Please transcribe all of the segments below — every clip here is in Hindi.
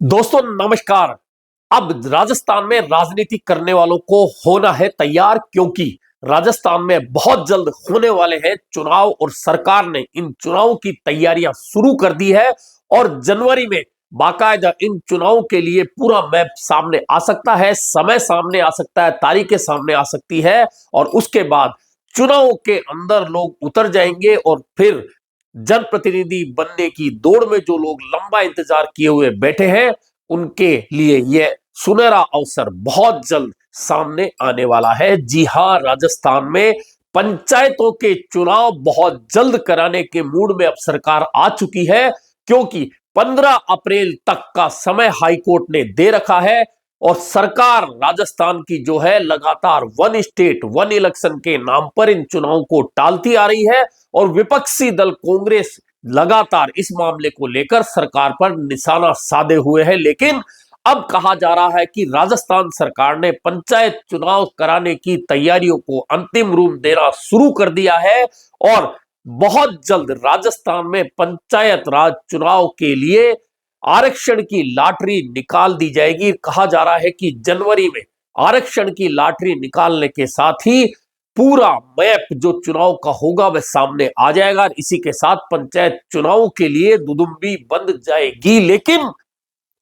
दोस्तों नमस्कार। अब राजस्थान में राजनीति करने वालों को होना है तैयार, क्योंकि राजस्थान में बहुत जल्द होने वाले हैं चुनाव और सरकार ने इन चुनावों की तैयारियां शुरू कर दी है। और जनवरी में बाकायदा इन चुनावों के लिए पूरा मैप सामने आ सकता है, समय सामने आ सकता है, तारीखें सामने आ सकती है। और उसके बाद चुनाव के अंदर लोग उतर जाएंगे और फिर जनप्रतिनिधि बनने की दौड़ में जो लोग लंबा इंतजार किए हुए बैठे हैं, उनके लिए यह सुनहरा अवसर बहुत जल्द सामने आने वाला है। जी हां, राजस्थान में पंचायतों के चुनाव बहुत जल्द कराने के मूड में अब सरकार आ चुकी है, क्योंकि 15 अप्रैल तक का समय हाईकोर्ट ने दे रखा है। और सरकार राजस्थान की जो है लगातार वन स्टेट वन इलेक्शन के नाम पर इन चुनावों को टालती आ रही है। और विपक्षी दल कांग्रेस लगातार इस मामले को लेकर सरकार पर निशाना साधे हुए है। लेकिन अब कहा जा रहा है कि राजस्थान सरकार ने पंचायत चुनाव कराने की तैयारियों को अंतिम रूप देना शुरू कर दिया है। और बहुत जल्द राजस्थान में पंचायत राज चुनाव के लिए आरक्षण की लॉटरी निकाल दी जाएगी। कहा जा रहा है कि जनवरी में आरक्षण की लॉटरी निकालने के साथ ही पूरा मैप जो चुनाव का होगा वह सामने आ जाएगा। इसी के साथ पंचायत चुनाव के लिए दुदुम्बी बंद जाएगी। लेकिन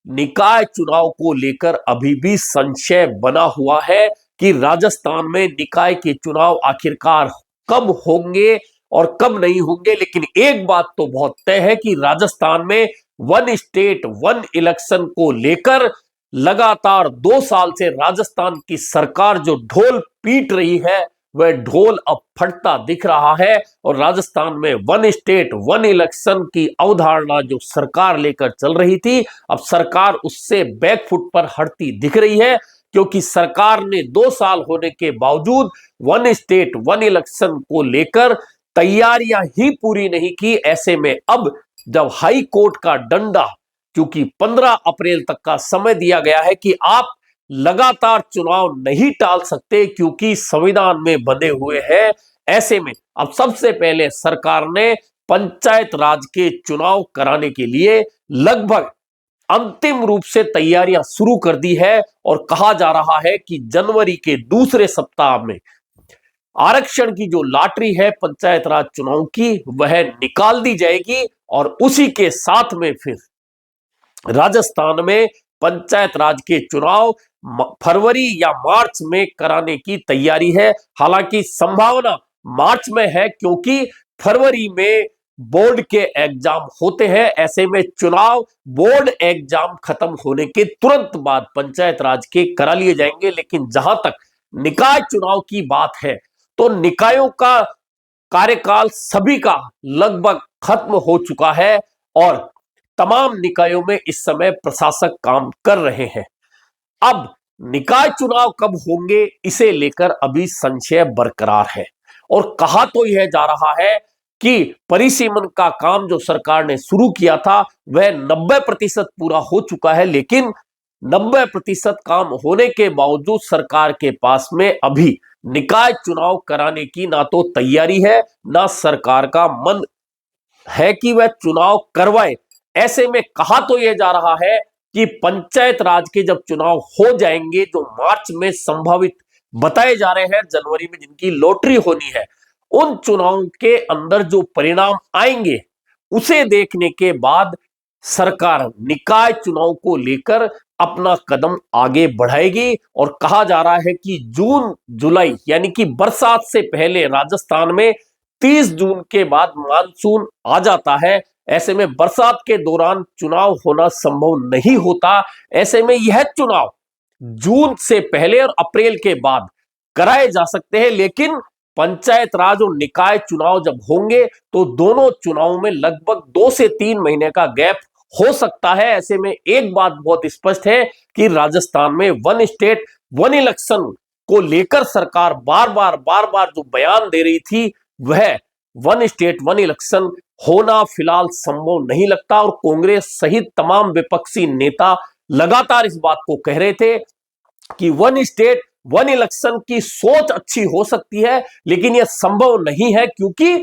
निकाय चुनाव को लेकर अभी भी संशय बना हुआ है कि राजस्थान में निकाय के चुनाव आखिरकार कब होंगे और कब नहीं होंगे। लेकिन एक बात तो बहुत तय है कि राजस्थान में वन स्टेट वन इलेक्शन को लेकर लगातार 2 साल से राजस्थान की सरकार जो ढोल पीट रही है, वह ढोल अब फटता दिख रहा है। और राजस्थान में वन स्टेट वन इलेक्शन की अवधारणा जो सरकार लेकर चल रही थी, अब सरकार उससे बैकफुट पर हटती दिख रही है, क्योंकि सरकार ने 2 साल होने के बावजूद वन स्टेट वन इलेक्शन को लेकर तैयारियां ही पूरी नहीं की। ऐसे में अब जब हाई कोर्ट का डंडा, क्योंकि 15 अप्रैल तक का समय दिया गया है कि आप लगातार चुनाव नहीं टाल सकते क्योंकि संविधान में बंधे हुए हैं, ऐसे में अब सबसे पहले सरकार ने पंचायत राज के चुनाव कराने के लिए लगभग अंतिम रूप से तैयारियां शुरू कर दी है। और कहा जा रहा है कि जनवरी के दूसरे सप्ताह में आरक्षण की जो लॉटरी है पंचायत राज चुनाव की, वह निकाल दी जाएगी। और उसी के साथ में फिर राजस्थान में पंचायत राज के चुनाव फरवरी या मार्च में कराने की तैयारी है। हालांकि संभावना मार्च में है, क्योंकि फरवरी में बोर्ड के एग्जाम होते हैं। ऐसे में चुनाव बोर्ड एग्जाम खत्म होने के तुरंत बाद पंचायत राज के करा लिए जाएंगे। लेकिन जहां तक निकाय चुनाव की बात है, तो निकायों का कार्यकाल सभी का लगभग खत्म हो चुका है और तमाम निकायों में इस समय प्रशासक काम कर रहे हैं। अब निकाय चुनाव कब होंगे, इसे लेकर अभी संशय बरकरार है। और कहा तो यह जा रहा है कि परिसीमन का काम जो सरकार ने शुरू किया था वह 90% पूरा हो चुका है। लेकिन 90% काम होने के बावजूद सरकार के पास में अभी निकाय चुनाव कराने की ना तो तैयारी है, ना सरकार का मन है कि वह चुनाव करवाए। ऐसे में कहा तो यह जा रहा है कि पंचायत राज के जब चुनाव हो जाएंगे, जो मार्च में संभावित बताए जा रहे हैं, जनवरी में जिनकी लॉटरी होनी है, उन चुनावों के अंदर जो परिणाम आएंगे उसे देखने के बाद सरकार निकाय चुनाव को लेकर अपना कदम आगे बढ़ाएगी। और कहा जा रहा है कि जून जुलाई यानी कि बरसात से पहले राजस्थान में 30 जून के बाद मानसून आ जाता है। ऐसे में बरसात के दौरान चुनाव होना संभव नहीं होता। ऐसे में यह चुनाव जून से पहले और अप्रैल के बाद कराए जा सकते हैं। लेकिन पंचायत राज और निकाय चुनाव जब होंगे तो दोनों चुनावों में लगभग 2 से 3 महीने का गैप हो सकता है। ऐसे में एक बात बहुत स्पष्ट है कि राजस्थान में वन स्टेट वन इलेक्शन को लेकर सरकार बार बार जो बयान दे रही थी, वह वन स्टेट वन इलेक्शन होना फिलहाल संभव नहीं लगता। और कांग्रेस सहित तमाम विपक्षी नेता लगातार इस बात को कह रहे थे कि वन स्टेट वन इलेक्शन की सोच अच्छी हो सकती है, लेकिन यह संभव नहीं है, क्योंकि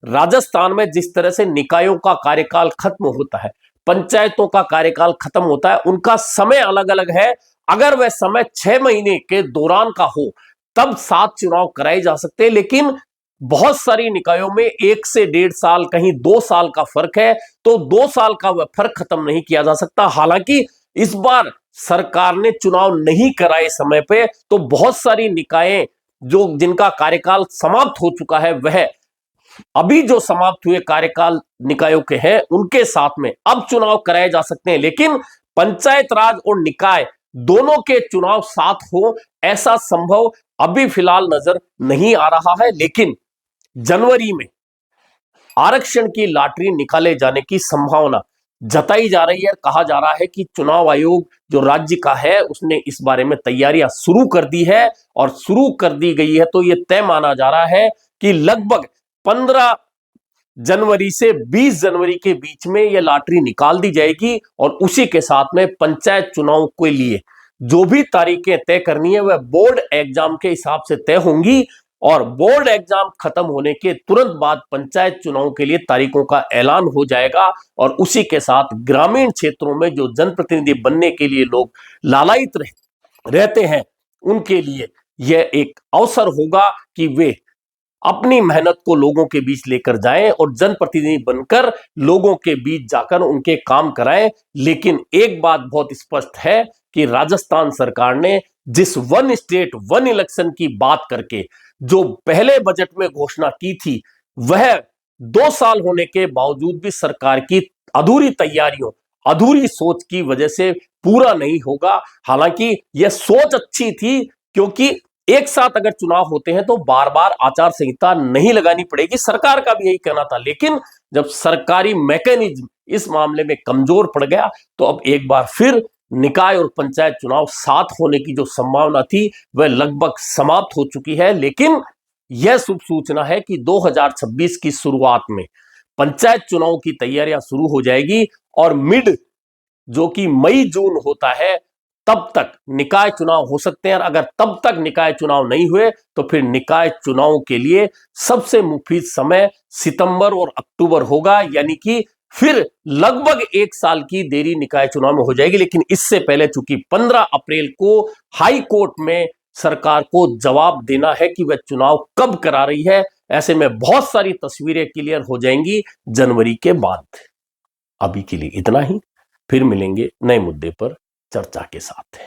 राजस्थान में जिस तरह से निकायों का कार्यकाल खत्म होता है, पंचायतों का कार्यकाल खत्म होता है, उनका समय अलग अलग है। अगर वह समय 6 महीने के दौरान का हो तब 7 चुनाव कराए जा सकते हैं, लेकिन बहुत सारी निकायों में 1 से 1.5 साल, कहीं 2 साल का फर्क है, तो 2 साल का वह फर्क खत्म नहीं किया जा सकता। हालांकि इस बार सरकार ने चुनाव नहीं कराए समय पे, तो बहुत सारी निकायें जो जिनका कार्यकाल समाप्त हो चुका है, वह अभी जो समाप्त हुए कार्यकाल निकायों के हैं उनके साथ में अब चुनाव कराए जा सकते हैं। लेकिन पंचायत राज और निकाय दोनों के चुनाव साथ हो, ऐसा संभव अभी फिलहाल नजर नहीं आ रहा है। लेकिन जनवरी में आरक्षण की लॉटरी निकाले जाने की संभावना जताई जा रही है। कहा जा रहा है कि चुनाव आयोग जो राज्य का है उसने इस बारे में तैयारियां शुरू कर दी है, और शुरू कर दी गई है तो यह तय माना जा रहा है कि लगभग 15 जनवरी से 20 जनवरी के बीच में यह लॉटरी निकाल दी जाएगी, और उसी के साथ में पंचायत चुनाव के लिए जो भी तारीखें तय करनी है वह बोर्ड एग्जाम के हिसाब से तय होंगी, और बोर्ड एग्जाम खत्म होने के तुरंत बाद पंचायत चुनाव के लिए तारीखों का ऐलान हो जाएगा। और उसी के साथ ग्रामीण क्षेत्रों में जो जनप्रतिनिधि बनने के लिए लोग लालायित रहते हैं उनके लिए यह एक अवसर होगा कि वे अपनी मेहनत को लोगों के बीच लेकर जाएं और जनप्रतिनिधि बनकर लोगों के बीच जाकर उनके काम कराएं। लेकिन एक बात बहुत स्पष्ट है कि राजस्थान सरकार ने जिस वन स्टेट वन इलेक्शन की बात करके जो पहले बजट में घोषणा की थी, वह 2 साल होने के बावजूद भी सरकार की अधूरी तैयारियों, अधूरी सोच की वजह से पूरा नहीं होगा। हालांकि यह सोच अच्छी थी, क्योंकि एक साथ अगर चुनाव होते हैं तो बार बार आचार संहिता नहीं लगानी पड़ेगी, सरकार का भी यही कहना था। लेकिन जब सरकारी मैकेनिज्म इस मामले में कमजोर पड़ गया तो अब एक बार फिर निकाय और पंचायत चुनाव साथ होने की जो संभावना थी वह लगभग समाप्त हो चुकी है। लेकिन यह शुभ सूचना है कि 2026 की शुरुआत में पंचायत चुनाव की तैयारियां शुरू हो जाएगी, और मिड जो कि मई जून होता है तब तक निकाय चुनाव हो सकते हैं। और अगर तब तक निकाय चुनाव नहीं हुए तो फिर निकाय चुनाव के लिए सबसे मुफीद समय सितंबर और अक्टूबर होगा, यानी कि फिर लगभग 1 साल की देरी निकाय चुनाव में हो जाएगी। लेकिन इससे पहले चूंकि 15 अप्रैल को हाई कोर्ट में सरकार को जवाब देना है कि वह चुनाव कब करा रही है, ऐसे में बहुत सारी तस्वीरें क्लियर हो जाएंगी जनवरी के बाद। अभी के लिए इतना ही, फिर मिलेंगे नए मुद्दे पर चर्चा के साथ।